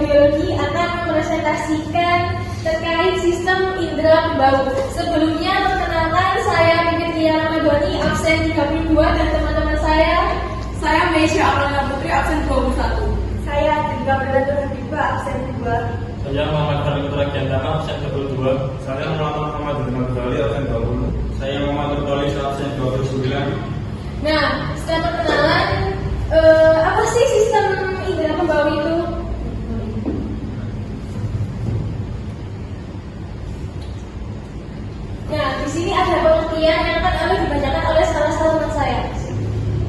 audiologi akan mempresentasikan terkait sistem indera pembau. Sebelumnya perkenalan, saya Pipit Liana Madoni, absen 32, dan teman-teman saya Meisya Amalina Putri, absen 21. Saya Tinggal Belajar Habibah, absen 2. Saya Muhammad Khalil Turakiantama, absen 22. Saya Muhammad Ahmad Ghazali, absen 20. Saya Muhammad Nurtolis, absen 29. Nah, setelah perkenalan, apa sih sistem indera pembau itu? Nah, di sini ada pengertian yang akan dibacakan oleh salah satu teman saya.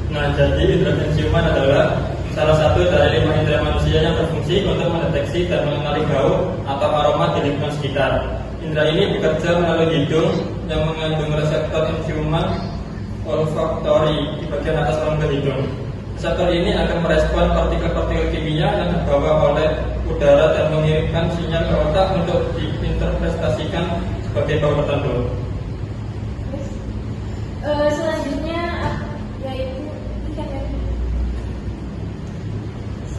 Nah, jadi indera penciuman adalah salah satu dari 5 indera manusia yang berfungsi untuk mendeteksi dan mengenali bau atau aroma di lingkungan sekitar. Indera ini bekerja melalui hidung yang mengandung reseptor penciuman olfaktori di bagian atas rongga hidung. Reseptor ini akan merespon partikel-partikel kimia yang terbawa oleh udara dan mengirimkan sinyal ke otak untuk diinterpretasikan sebagai bau tertentu.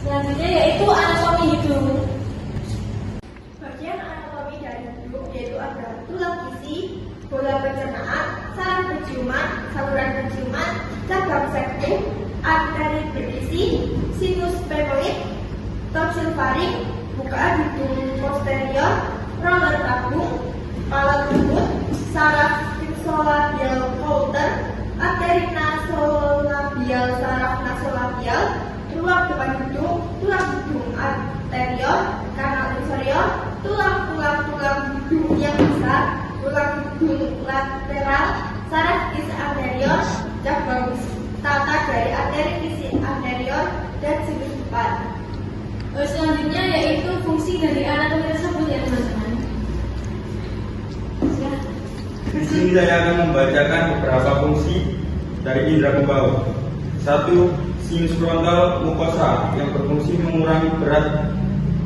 Selanjutnya yaitu anatomi hidung. Bagian anatomi dari hidung yaitu ada tulang isi, bola pencernaan, saraf penciuman, saluran penciuman, cabang septum, arteri berisi, sinus sphenoid, tonsil faring, bukaan hidung posterior, roller tabung, palat mulut, saraf ipsilabial coulter, arteri nasolabial, saraf nasolabial, tulang depan hidung, tulang hidung anterior, kanal inferior, tulang hidung yang besar, tulang hidung lateral, saraf kisi anterior, cabang tata dari arteri kisi anterior, dan sinus depan. Selanjutnya yaitu fungsi dari anatomi tersebut ya teman-teman. Di sini saya akan membacakan beberapa fungsi dari indera pembau. 1. Sinus frontal mukosa yang berfungsi mengurangi berat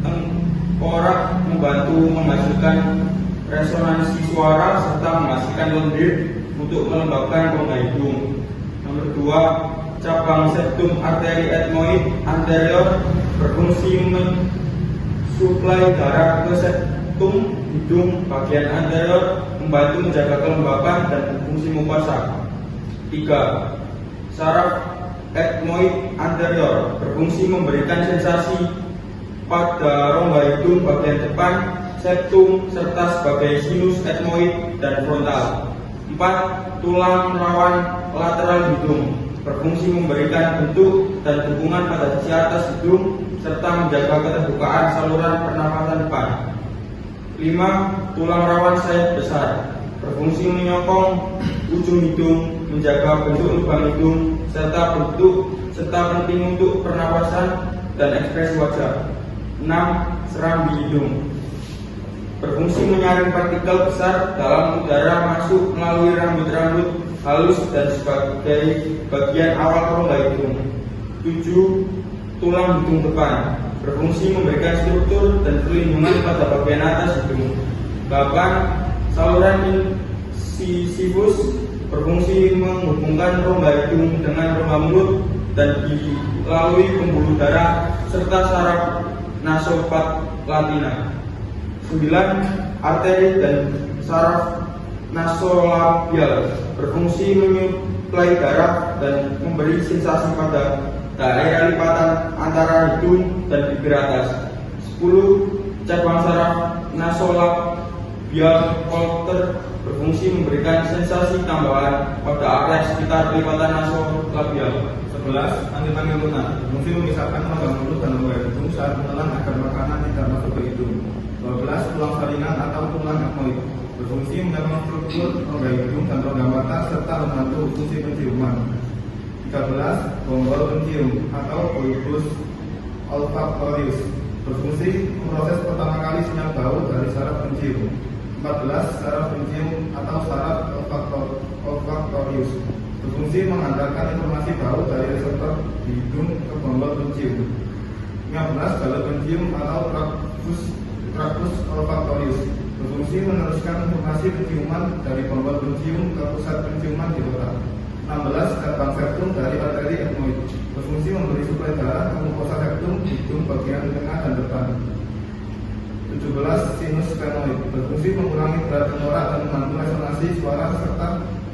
tengkorak, membantu menghasilkan resonansi suara serta menghasilkan lendir untuk melembabkan rongga hidung. Nomor 2, cabang septum arteri etmoid anterior berfungsi mensuplai darah ke septum hidung bagian anterior, membantu menjaga kelembapan dan fungsi mukosa. 3. Saraf etmoid anterior berfungsi memberikan sensasi pada rongga hidung bagian depan, septum, serta sebagai sinus etmoid dan frontal. 4. Tulang rawan lateral hidung berfungsi memberikan bentuk dan dukungan pada sisi atas hidung serta menjaga keterbukaan saluran pernafasan depan. 5. Tulang rawan sayap besar berfungsi menyokong ujung hidung, menjaga bentuk lubang hidung serta penting untuk pernapasan dan ekspresi wajah. 6. Serambi hidung berfungsi menyaring partikel besar dalam udara masuk melalui rambut-rambut halus dan sebagai bagian awal rongga hidung. 7. Tulang hidung depan berfungsi memberikan struktur dan perlindungan pada bagian atas hidung. 8. Saluran incisivus berfungsi menghubungkan rongga hidung dengan rongga mulut dan dilalui pembuluh darah serta saraf nasopalatina. 9. Arteri dan saraf nasolabial berfungsi menyuplai darah dan memberi sensasi pada daerah lipatan antara hidung dan bibir atas. 10. Cabang saraf nasolabial coulter berfungsi memberikan sensasi tambahan pada area sekitar lipatan nasolabial. 11. Anti-panggil lunak berfungsi memisahkan rongga mulut dan rongga hidung saat menelan agar makanan tidak masuk ke hidung. 12. Tulang saringan atau tulang etmoid berfungsi menyokong struktur rongga hidung dan rongga mata serta membantu fungsi penciuman. 13. Bonggol pencium atau bulbus olfaktorius berfungsi memproses pertama kali sinyal bau dari saraf pencium. 14. Saraf pencium atau saraf olfaktorius berfungsi mengantarkan informasi bau dari reseptor di hidung ke bonggol pencium. 15. Balut pencium atau tractus olfaktorius berfungsi meneruskan informasi penciuman dari bonggol pencium ke pusat penciuman di otak. 16. Cabang septum dari arteri etmoid berfungsi memberi suplai darah ke mukosa septum hidung bagian tengah dan depan. 17. Sinus sphenoid berfungsi mengurangi berat tengkorak dan membantu resonansi suara serta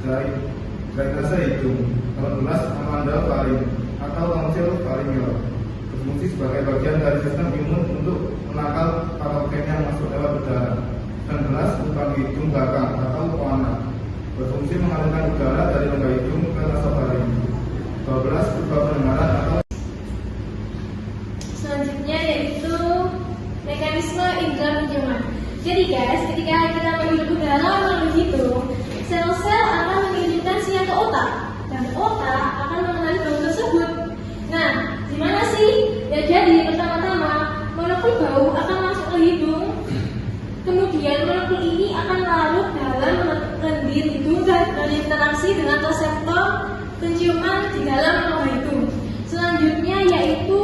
drainase hidung. 18. Amandel faring atau tonsil faringeal berfungsi sebagai bagian dari sistem imun untuk menangkal patogen yang masuk lewat udara. 19. Lubang hidung belakang atau koana berfungsi mengalirkan udara dari rongga hidung ke nasofaring. 12. Lubang pendengaran atau Selanjutnya yaitu mekanisme indera penciuman. Jadi guys, ketika kita menghirup udara melalui hidung, sel-sel akan mengirimkan sinyal ke otak, dan otak akan mengenali bau tersebut. Nah, gimana sih? Ya jadi pertama-tama molekul bau akan masuk ke hidung, kemudian molekul ini akan larut dalam lendir hidung dan berinteraksi dengan reseptor penciuman di dalam rongga hidung. Selanjutnya yaitu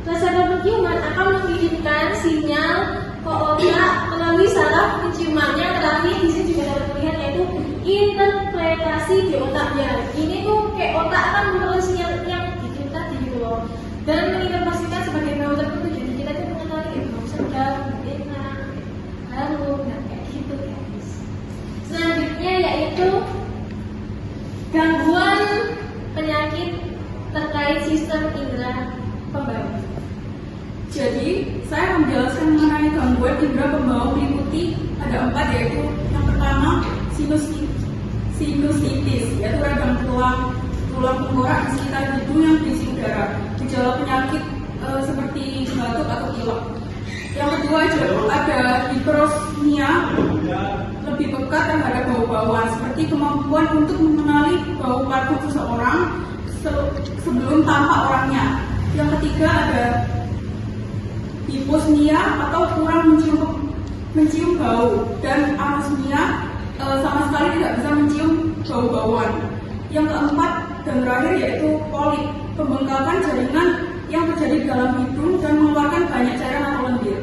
reseptor penciuman akan mengirimkan sinyal ke otak melalui saraf penciumannya. Terakhir di sini juga dapat terlihat yaitu interpretasi di otaknya. Ini tuh kayak otak akan memperoleh sinyal yang bikin tadi gitu loh, dan menginterpretasikan sebagai bau tertentu. Jadi kita tuh mengenali bau sedap, enak, harum, dan kayak gitu guys. Selanjutnya yaitu gangguan penyakit terkait sistem indera pembau. Jadi, saya menjelaskan mengenai gangguan indera pembau meliputi ada 4, yaitu yang pertama sinusitis, yaitu radang tulang tengkorak di sekitar hidung yang berisi udara. Gejala penyakit seperti batuk atau pilek. Yang kedua ada hiperosmia, lebih pekat terhadap bau-bauan, seperti kemampuan untuk mengenali bau parfum seseorang sebelum tampak orangnya. Yang ketiga ada hiposmia atau kurang mencium bau, dan anosmia sama sekali tidak bisa mencium bau-bauan. Yang keempat dan terakhir yaitu polip, pembengkakan jaringan yang terjadi di dalam hidung dan mengeluarkan banyak cairan atau lendir.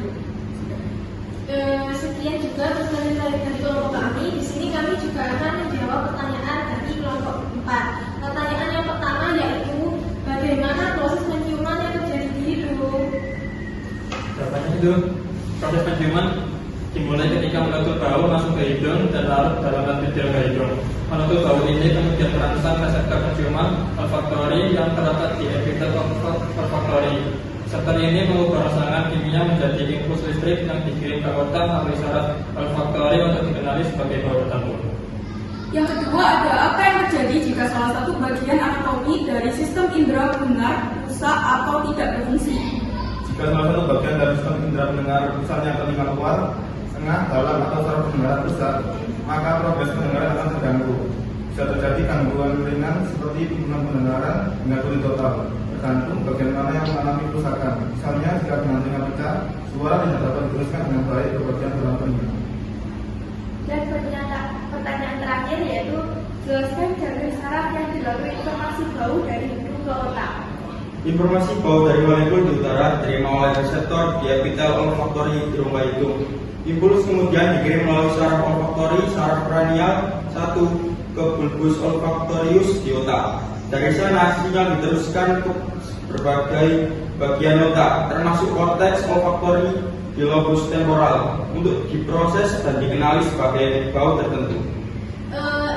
Sekian juga pertanyaan dari kelompok kami. Di sini kami juga akan menjawab pertanyaan dari kelompok 4. Pertanyaan yang pertama yaitu bagaimana proses penciuman yang terjadi di hidung? Jawabannya itu proses penciuman dimulai ketika molekul bau masuk ke hidung dan larut dalam lendir di rongga hidung. Molekul bau ini kemudian merangsang reseptor penciuman olfaktori yang terletak di epitelel olfaktori. Reseptor ini mengubah rangsangan kimia menjadi impuls listrik yang dikirim ke otak melalui saraf olfaktori untuk dikenali sebagai bau tertentu. Yang kedua ada apa yang terjadi jika salah satu bagian anatomi dari sistem indera pendengar rusak atau tidak berfungsi. jika salah satu bagian dari sistem indera pendengar, misalnya telinga luar, tengah, dalam atau saraf pendengaran rusak, maka progres pendengaran akan terganggu. Bisa terjadi gangguan ringan seperti penurunan pendengaran hingga tuli total, tergantung bagian mana yang mengalami kerusakan. Misalnya jika dengan telinga pecah, suara tidak dapat diteruskan dengan baik ke bagian dalam telinga. Dan pertanyaan terakhir yaitu jelaskan jalur saraf yang dilalui informasi bau dari hidung ke otak. Informasi bau dari molekul di utara diterima oleh reseptor di epitel olfaktori di rongga hidung. Impuls kemudian dikirim melalui saraf olfaktori, saraf kranial 1 ke bulbus olfaktorius di otak. Dari sana sinyal diteruskan ke berbagai bagian otak, termasuk korteks olfaktori di lobus temporal untuk diproses dan dikenali sebagai bau tertentu.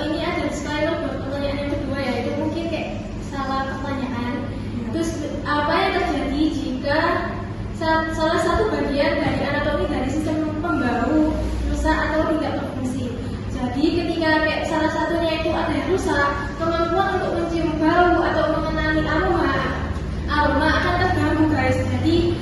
Ini ada disclaimer buat pertanyaan yang kedua, yaitu mungkin kayak salah pertanyaan. Terus apa yang terjadi jika salah satu bagian dari anatomi dari sistem pembau rusak atau tidak berfungsi? Jadi ketika kayak salah satunya itu ada yang rusak, kemampuan untuk mencium bau atau mengenali aroma akan terganggu guys. Jadi